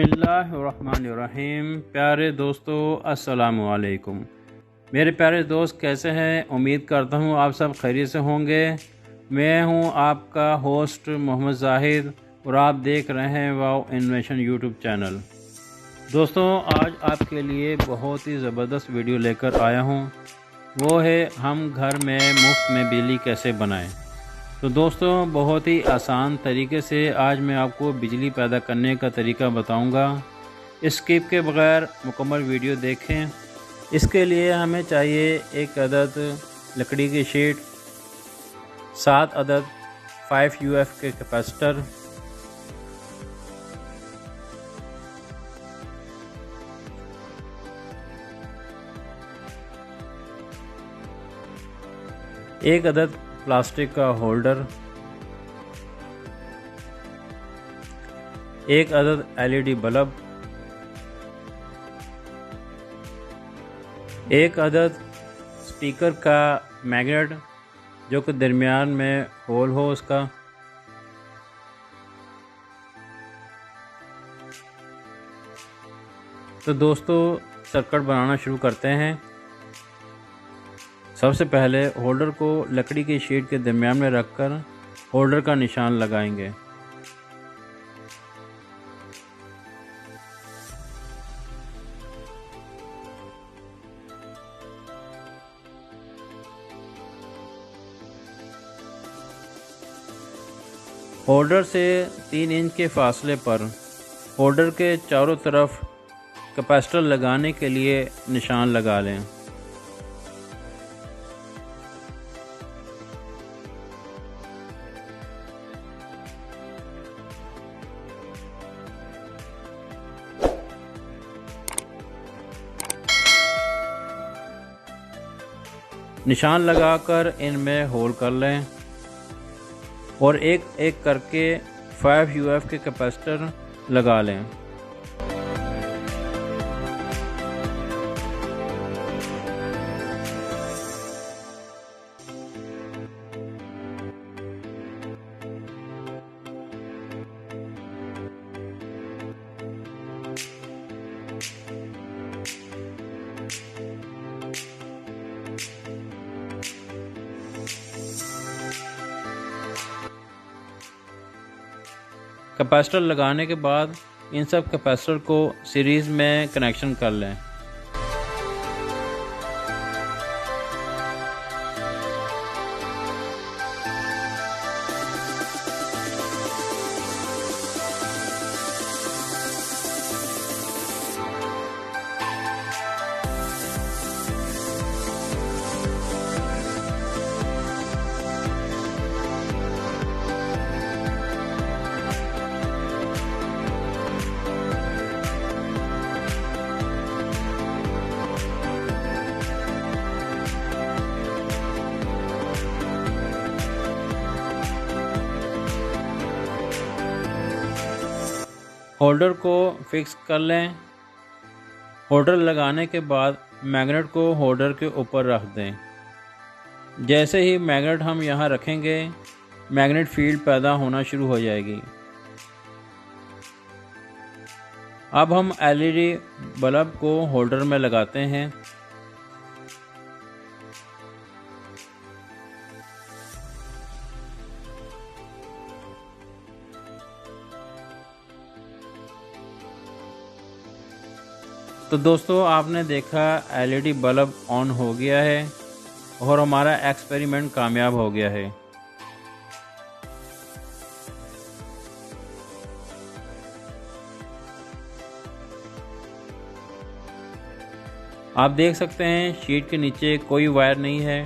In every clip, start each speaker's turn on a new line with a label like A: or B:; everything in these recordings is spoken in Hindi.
A: बिस्मिल्लाहिर्रहमानिर्रहीम। प्यारे दोस्तों, अस्सलामु अलैकुम। मेरे प्यारे दोस्त कैसे हैं? उम्मीद करता हूँ आप सब खैरियत से होंगे। मैं हूँ आपका होस्ट मोहम्मद जाहिद और आप देख रहे हैं वाव इन्वेंशन यूट्यूब चैनल। दोस्तों, आज आपके लिए बहुत ही ज़बरदस्त वीडियो लेकर आया हूँ। वो है हम घर में मुफ्त में बिजली कैसे बनाएं। तो दोस्तों, बहुत ही आसान तरीके से आज मैं आपको बिजली पैदा करने का तरीका बताऊंगा। स्किप के बगैर मुकम्मल वीडियो देखें। इसके लिए हमें चाहिए एक अदद लकड़ी की शीट, 7 अदद 5 UF के कैपेसिटर, एक अदद प्लास्टिक का होल्डर, एक अदद LED बल्ब, एक अदद स्पीकर का मैग्नेट जो कि दरमियान में होल हो उसका, तो दोस्तों सर्किट बनाना शुरू करते हैं। सबसे पहले होल्डर को लकड़ी की शीट के दरमियान में रखकर होल्डर का निशान लगाएंगे। होल्डर से 3 इंच के फासले पर होल्डर के चारों तरफ कैपेसिटर लगाने के लिए निशान लगा लें। निशान लगाकर इनमें होल कर लें और एक एक करके 5 UF के कैपेसिटर लगा लें। कैपेसिटर लगाने के बाद इन सब कैपेसिटर को सीरीज़ में कनेक्शन कर लें। होल्डर को फिक्स कर लें। होल्डर लगाने के बाद मैग्नेट को होल्डर के ऊपर रख दें। जैसे ही मैग्नेट हम यहाँ रखेंगे, मैग्नेट फील्ड पैदा होना शुरू हो जाएगी। अब हम LED बल्ब को होल्डर में लगाते हैं। तो दोस्तों, आपने देखा LED बल्ब ऑन हो गया है और हमारा एक्सपेरिमेंट कामयाब हो गया है। आप देख सकते हैं शीट के नीचे कोई वायर नहीं है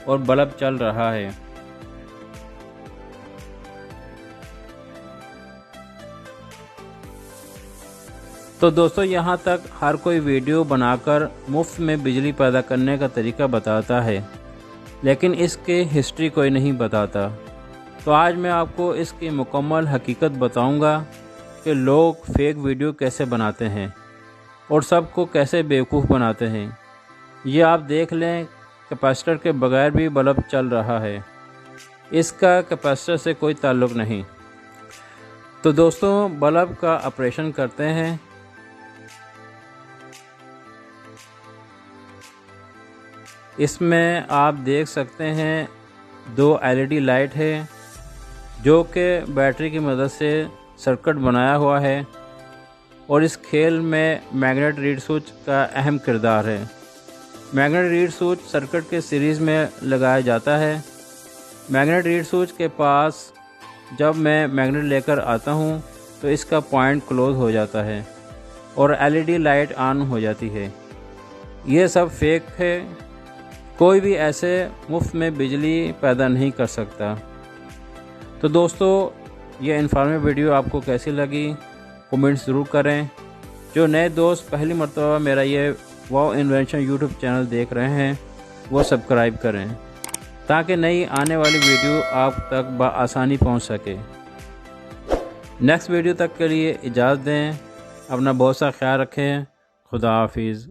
A: और बल्ब चल रहा है। तो दोस्तों, यहाँ तक हर कोई वीडियो बनाकर मुफ्त में बिजली पैदा करने का तरीका बताता है, लेकिन इसके हिस्ट्री कोई नहीं बताता। तो आज मैं आपको इसकी मुकम्मल हकीकत बताऊंगा कि लोग फेक वीडियो कैसे बनाते हैं और सबको कैसे बेवकूफ़ बनाते हैं। ये आप देख लें, कैपेसिटर के बगैर भी बल्ब चल रहा है। इसका कैपेसिटर से कोई ताल्लुक़ नहीं। तो दोस्तों बल्ब का ऑपरेशन करते हैं। इसमें आप देख सकते हैं 2 LED लाइट है जो कि बैटरी की मदद से सर्किट बनाया हुआ है और इस खेल में मैग्नेट रीड स्विच का अहम किरदार है। मैग्नेट रीड स्विच सर्किट के सीरीज़ में लगाया जाता है। मैग्नेट रीड स्विच के पास जब मैं मैग्नेट लेकर आता हूं तो इसका पॉइंट क्लोज हो जाता है और LED लाइट ऑन हो जाती है। ये सब फेक है, कोई भी ऐसे मुफ्त में बिजली पैदा नहीं कर सकता। तो दोस्तों ये इन्फॉर्मेटिव वीडियो आपको कैसी लगी कमेंट्स ज़रूर करें। जो नए दोस्त पहली मर्तबा मेरा ये वाव इन्वेंशन यूट्यूब चैनल देख रहे हैं वो सब्सक्राइब करें ताकि नई आने वाली वीडियो आप तक बआसानी पहुंच सके। नेक्स्ट वीडियो तक के लिए इजाज़त दें। अपना बहुत सा ख्याल रखें। खुदा हाफिज़।